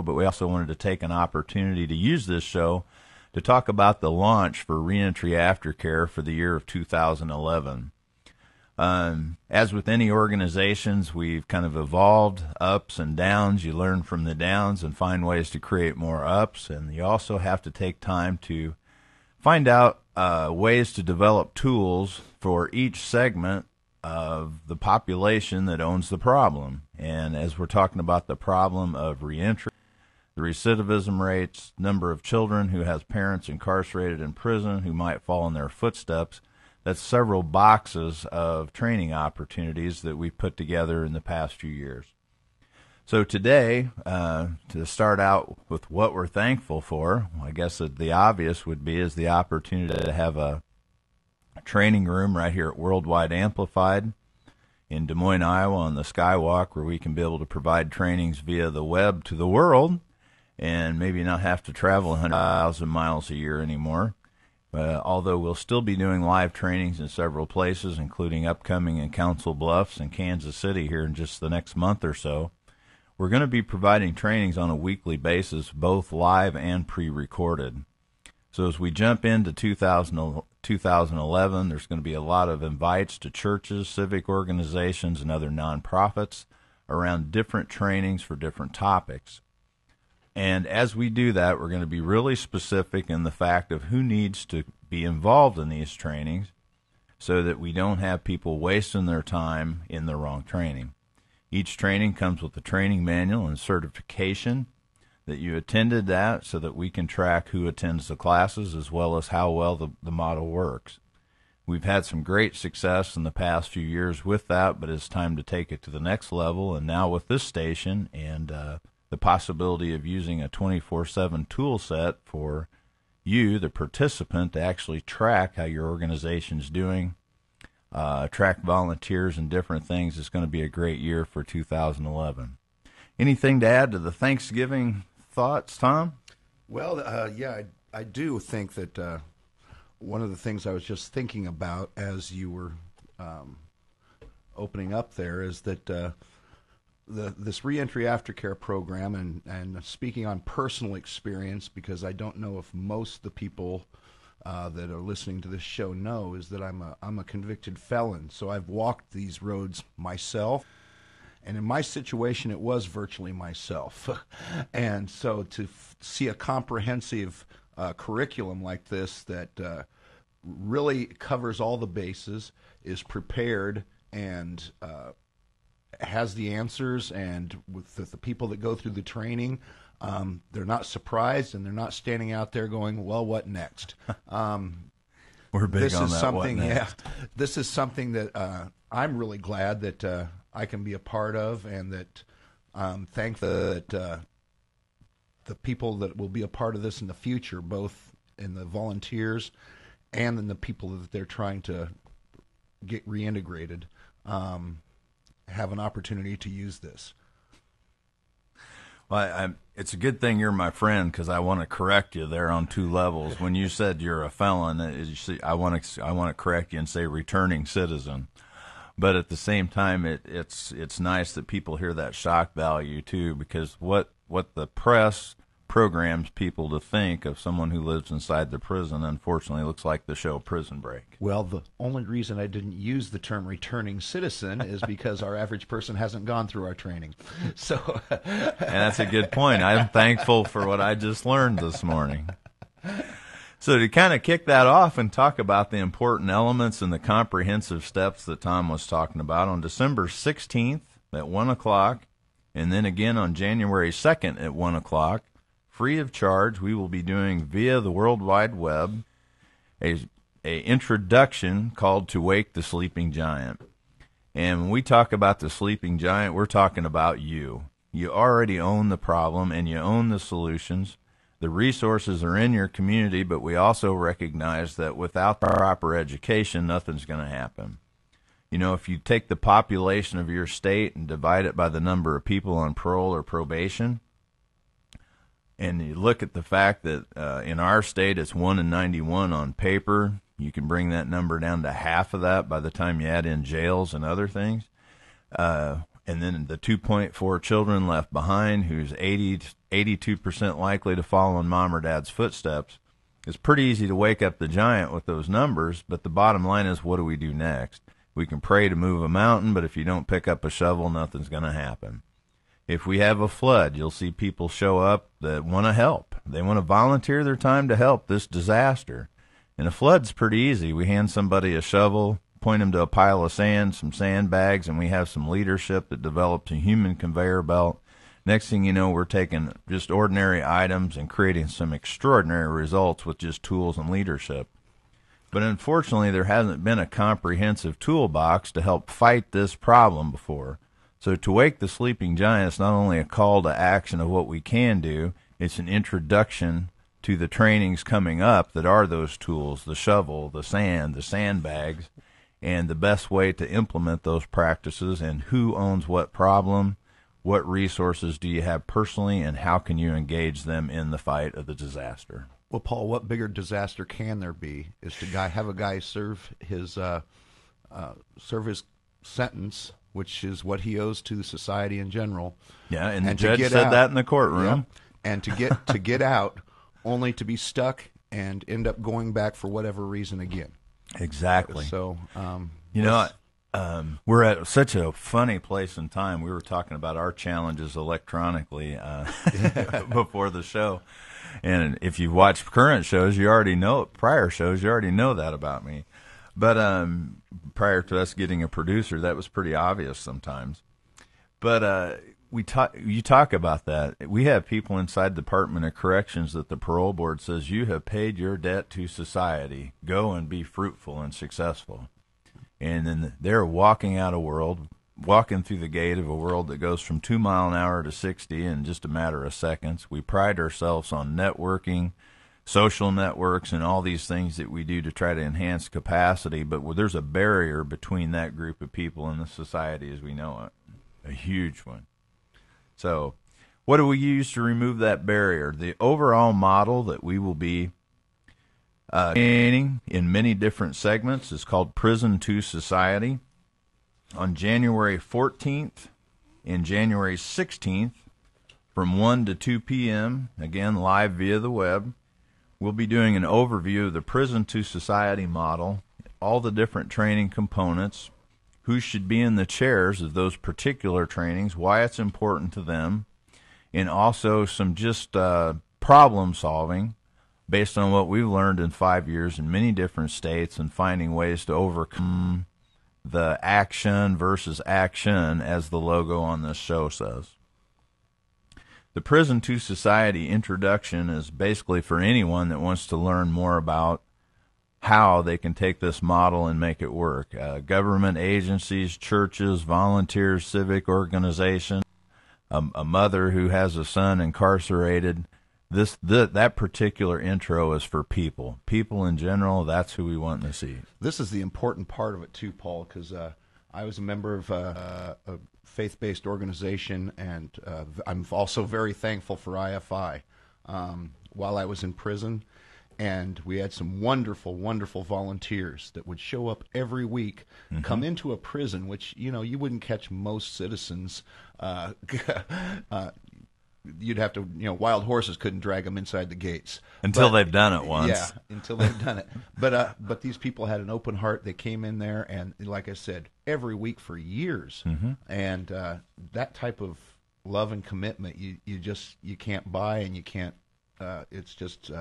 but we also wanted to take an opportunity to use this show to talk about the launch for Reentry AfterCare for the year of 2011. As with any organizations, we've kind of evolved ups and downs. You learn from the downs and find ways to create more ups, and you also have to take time to find out ways to develop tools for each segment of the population that owns the problem. And as we're talking about the problem of reentry, the recidivism rates, number of children who has parents incarcerated in prison who might fall in their footsteps, that's several boxes of training opportunities that we've put together in the past few years. So today, to start out with what we're thankful for, I guess the obvious would be is the opportunity to have a training room right here at Worldwide Amplified in Des Moines, Iowa on the Skywalk, where we can be able to provide trainings via the web to the world and maybe not have to travel 100,000 miles a year anymore. Although we'll still be doing live trainings in several places, including upcoming in Council Bluffs and Kansas City here in just the next month or so. We're going to be providing trainings on a weekly basis, both live and pre-recorded. So as we jump into 2011, there's going to be a lot of invites to churches, civic organizations, and other nonprofits around different trainings for different topics. And as we do that, we're going to be really specific in the fact of who needs to be involved in these trainings so that we don't have people wasting their time in the wrong training. Each training comes with a training manual and certification that you attended that so that we can track who attends the classes as well as how well the model works. We've had some great success in the past few years with that, but it's time to take it to the next level. And now with this station and the possibility of using a 24/7 tool set for you, the participant, to actually track how your organization's doing, track volunteers and different things, is going to be a great year for 2011. Anything to add to the Thanksgiving thoughts, Tom? Well, yeah, I do think that one of the things I was just thinking about as you were opening up there is that this Reentry AfterCare program, and speaking on personal experience, because I don't know if most of the people that are listening to this show know, is that I'm a convicted felon. So I've walked these roads myself. And in my situation, it was virtually myself. And so to see a comprehensive curriculum like this that really covers all the bases, is prepared, and has the answers, and with the people that go through the training, they're not surprised, and they're not standing out there going, well, what next? We're big on that. What next? Yeah, this is something that I'm really glad that I can be a part of, and that I'm thankful that the people that will be a part of this in the future, both in the volunteers and in the people that they're trying to get reintegrated, have an opportunity to use this. Well, it's a good thing you're my friend, because I want to correct you there on two levels. When you said you're a felon, I want to correct you and say returning citizen. But at the same time, it's nice that people hear that shock value too, because what the press programs people to think of someone who lives inside the prison, unfortunately, looks like the show Prison Break. Well, the only reason I didn't use the term returning citizen is because our average person hasn't gone through our training. So, and that's a good point. I'm thankful for what I just learned this morning. So to kind of kick that off and talk about the important elements and the comprehensive steps that Tom was talking about, on December 16th at 1 o'clock, and then again on January 2nd at 1 o'clock, free of charge, we will be doing via the World Wide Web a introduction called To Wake the Sleeping Giant. And when we talk about the sleeping giant, we're talking about you. You already own the problem, and you own the solutions. The resources are in your community, but we also recognize that without the proper education, nothing's going to happen. You know, if you take the population of your state and divide it by the number of people on parole or probation, and you look at the fact that in our state it's 1 in 91 on paper, you can bring that number down to half of that by the time you add in jails and other things. And then the 2.4 children left behind, who's 82% likely to follow in mom or dad's footsteps. It's pretty easy to wake up the giant with those numbers, but the bottom line is, what do we do next? We can pray to move a mountain, but if you don't pick up a shovel, nothing's going to happen. If we have a flood, you'll see people show up that want to help. They want to volunteer their time to help this disaster. And a flood's pretty easy. We hand somebody a shovel, point them to a pile of sand, some sandbags, and we have some leadership that develops a human conveyor belt. Next thing you know, we're taking just ordinary items and creating some extraordinary results with just tools and leadership. But unfortunately, there hasn't been a comprehensive toolbox to help fight this problem before. So to wake the sleeping giant is not only a call to action of what we can do, it's an introduction to the trainings coming up that are those tools, the shovel, the sand, the sandbags, and the best way to implement those practices, and who owns what problem, what resources do you have personally, and how can you engage them in the fight of the disaster. Well, Paul, what bigger disaster can there be is to have a guy serve his sentence, which is what he owes to the society in general. Yeah, and the judge said that in the courtroom. Yeah, and to get out, only to be stuck and end up going back for whatever reason again. Exactly. So, we're at such a funny place in time. We were talking about our challenges electronically before the show. And if you've watched current shows, you already know, prior shows, you already know that about me. But prior to us getting a producer, that was pretty obvious sometimes. But you talk about that. We have people inside the Department of Corrections that the parole board says, you have paid your debt to society. Go and be fruitful and successful. And then they're walking through the gate of a world that goes from 2 miles an hour to 60 in just a matter of seconds. We pride ourselves on networking, social networks, and all these things that we do to try to enhance capacity, but there's a barrier between that group of people and the society as we know it, a huge one. So what do we use to remove that barrier? The overall model that we will be training in many different segments is called Prison to Society. On January 14th and January 16th, from 1 to 2 p.m., again, live via the web, we'll be doing an overview of the Prison to Society model, all the different training components, who should be in the chairs of those particular trainings, why it's important to them, and also some just problem solving based on what we've learned in 5 years in many different states and finding ways to overcome the action versus action, as the logo on this show says. The Prison to Society introduction is basically for anyone that wants to learn more about how they can take this model and make it work. Government agencies, churches, volunteers, civic organizations, a mother who has a son incarcerated. That particular intro is for people. People in general, that's who we want to see. This is the important part of it too, Paul, because I was a member of a faith-based organization, and I'm also very thankful for IFI while I was in prison. And we had some wonderful, wonderful volunteers that would show up every week, come into a prison, which, you wouldn't catch most citizens. You'd have to, wild horses couldn't drag them inside the gates. Until they've done it once. Yeah, until they've done it. But these people had an open heart. They came in there, and like I said, every week for years. And that type of love and commitment, you can't buy, and you can't. It's just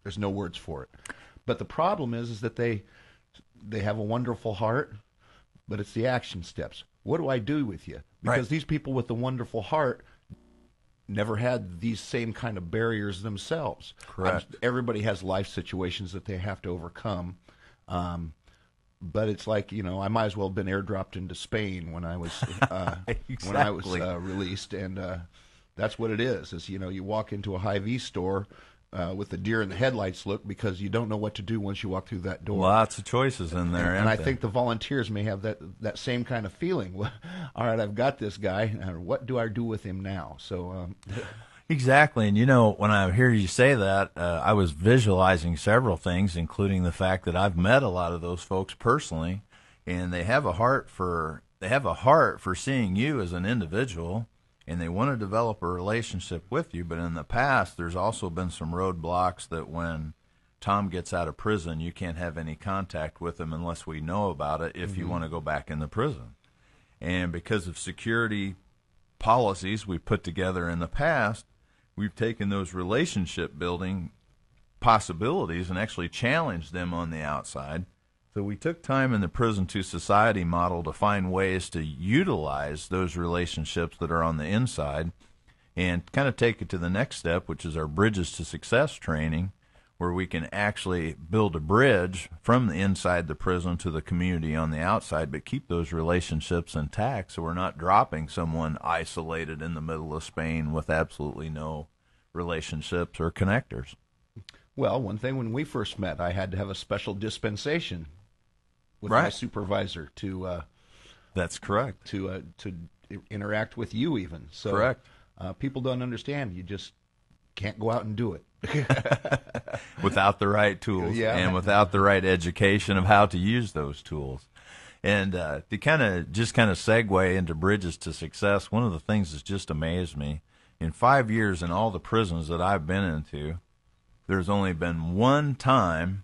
there's no words for it. But the problem is that they have a wonderful heart, but it's the action steps. What do I do with you? Because these people with the wonderful heart never had these same kind of barriers themselves. Correct. Everybody has life situations that they have to overcome. But it's like, I might as well have been airdropped into Spain when I was when I was released, and that's what it is. You walk into a Hy-Vee store with the deer in the headlights look, because you don't know what to do once you walk through that door. Lots of choices in there, and I think the volunteers may have that same kind of feeling. Well, all right, I've got this guy. What do I do with him now? So exactly. And when I hear you say that, I was visualizing several things, including the fact that I've met a lot of those folks personally, and they have a heart for they have a heart for seeing you as an individual, and they want to develop a relationship with you. But in the past, there's also been some roadblocks that when Tom gets out of prison, you can't have any contact with him unless we know about it if you want to go back in the prison. And because of security policies we put together in the past, we've taken those relationship building possibilities and actually challenged them on the outside. So we took time in the prison to society model to find ways to utilize those relationships that are on the inside and kind of take it to the next step, which is our Bridges to Success training, where we can actually build a bridge from the inside the prison to the community on the outside, but keep those relationships intact so we're not dropping someone isolated in the middle of Spain with absolutely no relationships or connectors. Well, one thing, when we first met, I had to have a special dispensation with my supervisor to That's correct. To interact with you even. So correct. People don't understand. You just can't go out and do it. Without the right tools and without the right education of how to use those tools. And to kind of segue into Bridges to Success, one of the things that's just amazed me, in 5 years in all the prisons that I've been into, there's only been one time,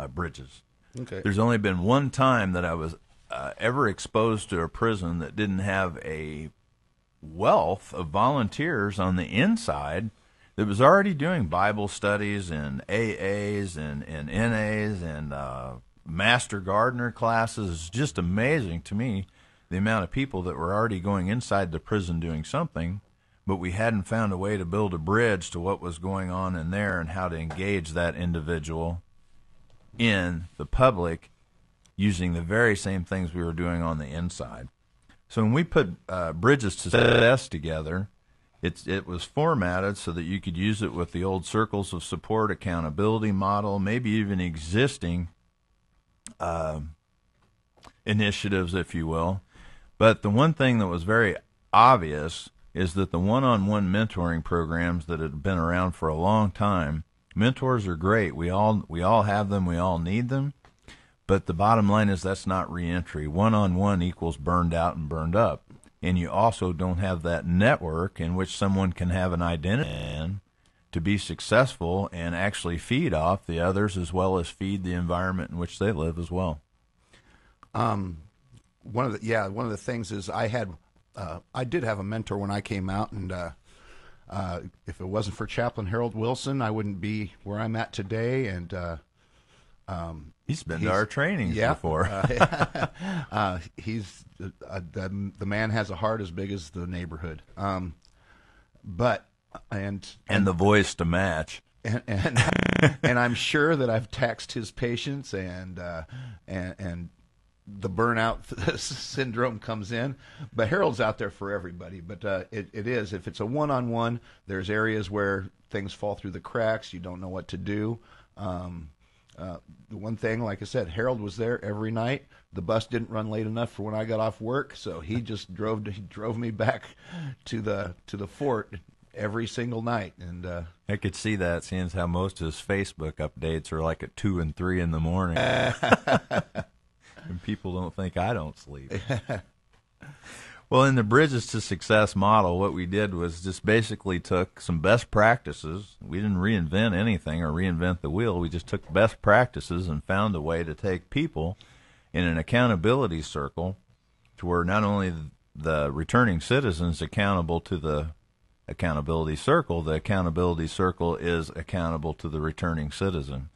Bridges. Okay. There's only been one time that I was ever exposed to a prison that didn't have a wealth of volunteers on the inside that was already doing Bible studies and AAs and NAs and Master Gardener classes. It's just amazing to me the amount of people that were already going inside the prison doing something, but we hadn't found a way to build a bridge to what was going on in there and how to engage that individual in the public using the very same things we were doing on the inside. So when we put Bridges to Success together, it was formatted so that you could use it with the old circles of support accountability model, maybe even existing initiatives, if you will. But the one thing that was very obvious is that the one-on-one mentoring programs that had been around for a long time, mentors are great. We all have them. We all need them. But the bottom line is that's not reentry. One-on-one equals burned out and burned up. And you also don't have that network in which someone can have an identity in to be successful and actually feed off the others as well as feed the environment in which they live as well. One of the things is I did have a mentor when I came out, and if it wasn't for Chaplain Harold Wilson, I wouldn't be where I'm at today. And he's been to our trainings before. He's the man has a heart as big as the neighborhood. But the voice to match. And I'm sure that I've taxed his patience and the burnout syndrome comes in. But Harold's out there for everybody. But it is, if it's a one-on-one, there's areas where things fall through the cracks. You don't know what to do. The one thing, like I said, Harold was there every night. The bus didn't run late enough for when I got off work, so he just drove me back to the fort every single night. And I could see that, seeing how most of his Facebook updates are like at 2 and 3 in the morning. And people don't think I don't sleep. Well, in the Bridges to Success model, what we did was just basically took some best practices. We didn't reinvent anything or reinvent the wheel. We just took best practices and found a way to take people in an accountability circle to where not only the returning citizens accountable to the accountability circle is accountable to the returning citizen.